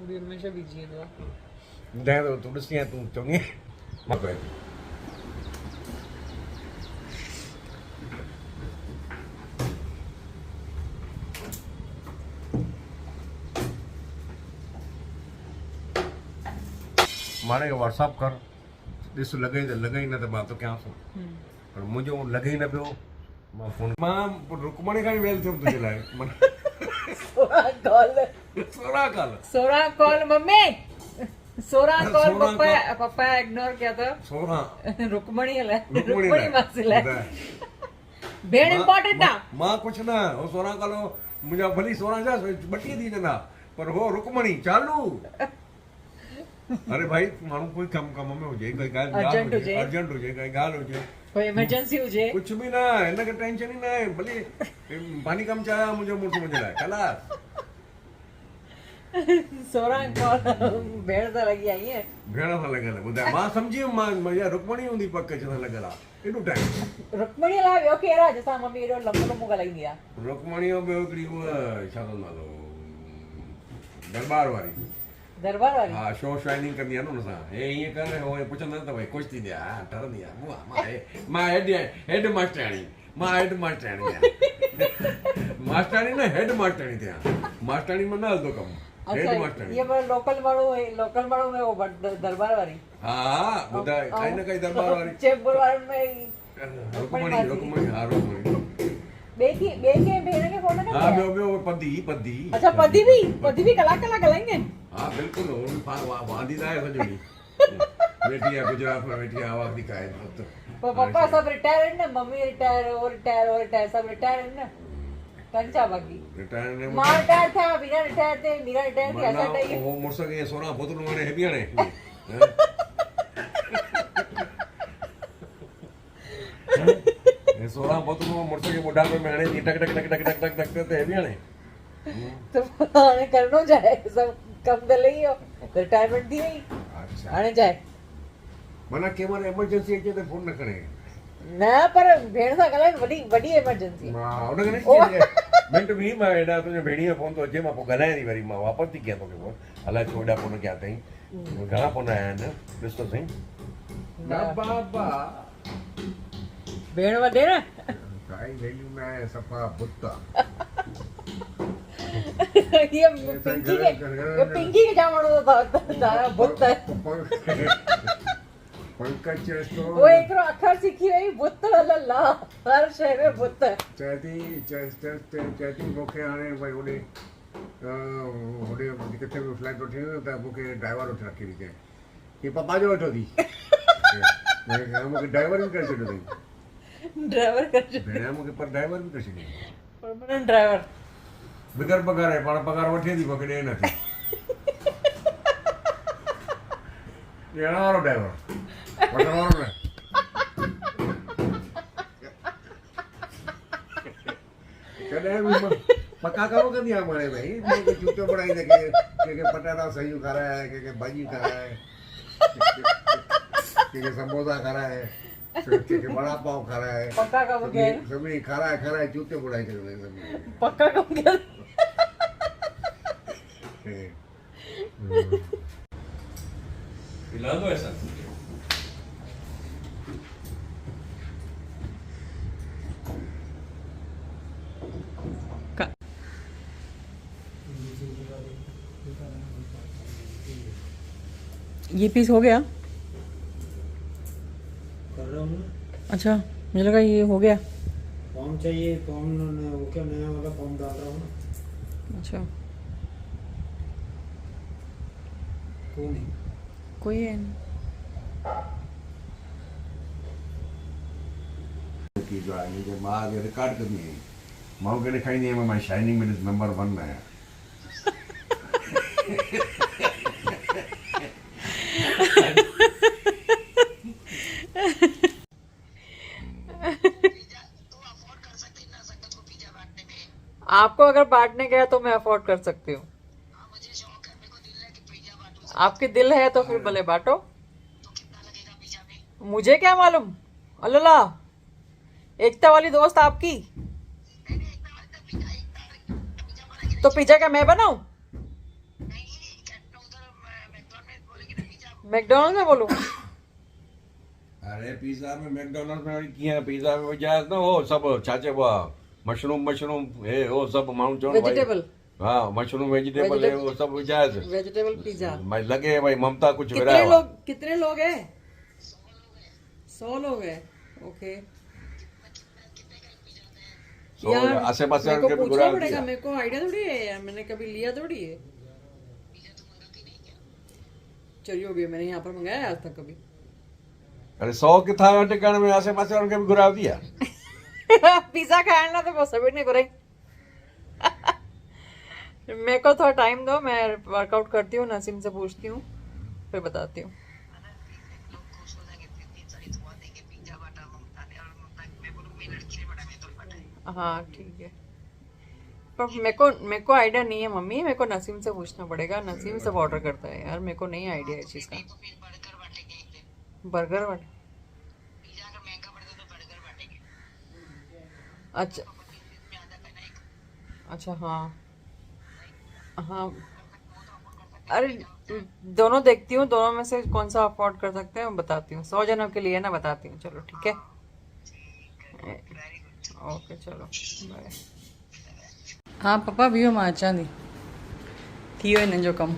भी हमेशा बिजी है दुआ दे तो तुलसी है तू चंगी मत है माने के व्हाट्सएप कर दिस लगे न तो बात तो क्या सो पर मुझे लगे ही न पियो मां फोन मां रुकमणी का वेल थे तुझे लाए मन 16 कॉल मम्मी 16 कॉल पप्पा इग्नोर किया था 16 रुकमणी मासी लाए भेड़ इंपॉर्टेंट ना मां कुछ ना वो 16 कालो मुझे भली 16 जा बटी दी ना पर हो रुकमणी चालू अरे भाई माण्हू कोई कम में हुजे कोई अर्जेंट हुजे कोई गाल हुजे कोई इमरजेंसी हुजे कुछ भी ना इनके टेंशन ही ना है भली पानी कम चाया मुझे मुझे लाए खलास 16 कॉल भेड़ सा लगी आई है भेड़ सा लगल बुधा मां समझी मां या रुकमणी हुंदी पक च लगल एडो टाइम रुकमणी ला यो केरा जसा मम्मी एडो लंबो लंबो गलाईंदी आ रुकमणी बे ओकड़ी छा नालो दरबार वारी हाँ शो शाइनिंग करनी है ना उनसा ए ये कर रहे हो ये पूछना तो भाई कुछ दिया डर दिया मां हेड मास्टरानी मास्टरानी ना हेड मास्टरानी थे मास्टरानी में ना दो कम हेड मास्टरानी ये पर लोकल माड़ो में वो दरबार वाली हां बुधा काई ना काई दरबार वाली चेंबूर वाले में रुकमणी हां रुकमणी बेके भेड़ के फोन कर हां बे पद्दी अच्छा पद्दी भी कला गलाएंगे हाँ बिल्कुल वादी ना है सजोली बेटी है गुजरात में बेटी आवाज दिखाए तो पापा सब रिटायर है ना मम्मी रिटायर सब रिटायर है ना कंचा बाकी रिटायर ने मां रिटायर था बिना रिटायर थे मीरा रिटायर थी ऐसा टाइप वो मुर्सा के सोना बोतल में है बियाने ये सोना बोतल में मुर्सा के बुढ़ा पे मैंने टक है बियाने तो आने करनो जाए सब कम दे लई रिटायरमेंट थी वई अच्छा आने जाए मना केवल इमरजेंसी अचे तो फोन न करे ना पर भेण सा गलाइन वडी इमरजेंसी मां उन ने मिनट भी मां एडा तुझे भेणी फोन तो अचे मां पो गलाए दी वरी मां वापस थी किया तो के फोन अला छोड़ा फोन क्या तई घणा फोन आया न ॾिस तो सही ना बाबा भेण वडे ना काई वैल्यू ना है सफा बुत्ता ये पिंकी के जामणो तारा बुत पंकज तो वो एकरो अखर सीखी वई बुत ला हर शय में बुत चैती मोखे हाणे भाई ओडे किथे भी फ्लाइट उठी त मूंखे ड्राइवर उठ रखी थी कि पापा जो वठो थी मूंखे ड्राइवर भी करे छॾियो अथई भेण मूंखे पर ड्राइवर भी करे छॾियो परमानेंट ड्राइवर बिगर पगार है पाण पगार वठे थी मूंखे ॾे नथी ॾियण वारो ड्राइवर वठण वारो न कॾहिं बि पका कमु कंदी आहे माणे भई मूंखे चूचो बणाईंदे कंहिंखे पटाटा सयूं खाराए कंहिंखे भाॼी खाराए कंहिंखे समोसा खाराए कंहिंखे वड़ा पाव खाराए पक्का कमु केरु सभिनी खाराए चूचो बणाए छॾियो पक्का कमु केरु खिलाओ ऐसा ये पीस हो गया कर रहा हूँ अच्छा मुझे लगा ये हो गया फॉर्म चाहिए फॉर्म वो क्या नया वाला फॉर्म डाल रहा हूँ अच्छा कौन है कोई है की जो है मुझे मां के रिकॉर्ड करनी है मां के लिखाई है मैं शाइनिंग में नंबर 1 में है आपको अगर बांटने गया तो मैं अफोर्ड कर सकती हूँ आपके दिल है तो फिर भले बांटो मुझे क्या मालूम अल्लाह एकता वाली दोस्त आपकी तो पिज्जा क्या मैं बनाऊं मैकडॉनल्ड्स में बोलूं? अरे पिज़्ज़ा में मैकडॉनल्ड्स में कीअं पिज़्ज़ा में विझाए न हो सभु छा चइबो आहे मशरूम हे हो सभु माण्हू चवनि भाई वेजिटेबल हा मशरूम वेजिटेबल हे हो सभु विझाएसि वेजिटेबल पिज्जा। भाई लगे भाई ममता कुछ विरायो कितने लोग हैं? 100 लोग हैं। ओके यार आसे पासे मेरे को वालों के भी पूछना घुरायो पड़ेगा, दिया। मेरे को आइडिया थोड़ी है यार, मैंने कभी लिया थोड़ी है। चलिए हो गया, मैंने यहाँ पर मंगाया आज तक कभी। अरे 100 किथां टिकण में आसे पासे वालों खे बि घुरायो थी पिज्जा खाने ना तो वो सभी नहीं घुराई। मेरे को थोड़ा टाइम दो, मैं वर्कआउट करती हूँ, नसीम से पूछती हूँ फिर बताती हूँ। हाँ ठीक है, पर मेरे को आइडिया नहीं है मम्मी, मेरे को नसीम से पूछना पड़ेगा। नसीम सब ऑर्डर करता है यार, मेरे को नहीं आइडिया इस चीज़ का। बर्गर वाले? अच्छा अच्छा हाँ हाँ, अरे दोनों देखती हूँ, दोनों में से कौन सा अफोर्ड कर सकते हैं मैं बताती हूँ। 100 जनों के लिए ना बताती हूँ, चलो ठीक है। ओके चलो बाय। हाँ पापा वीहो मां अचां थी, थी वियो हिननि जो कमु।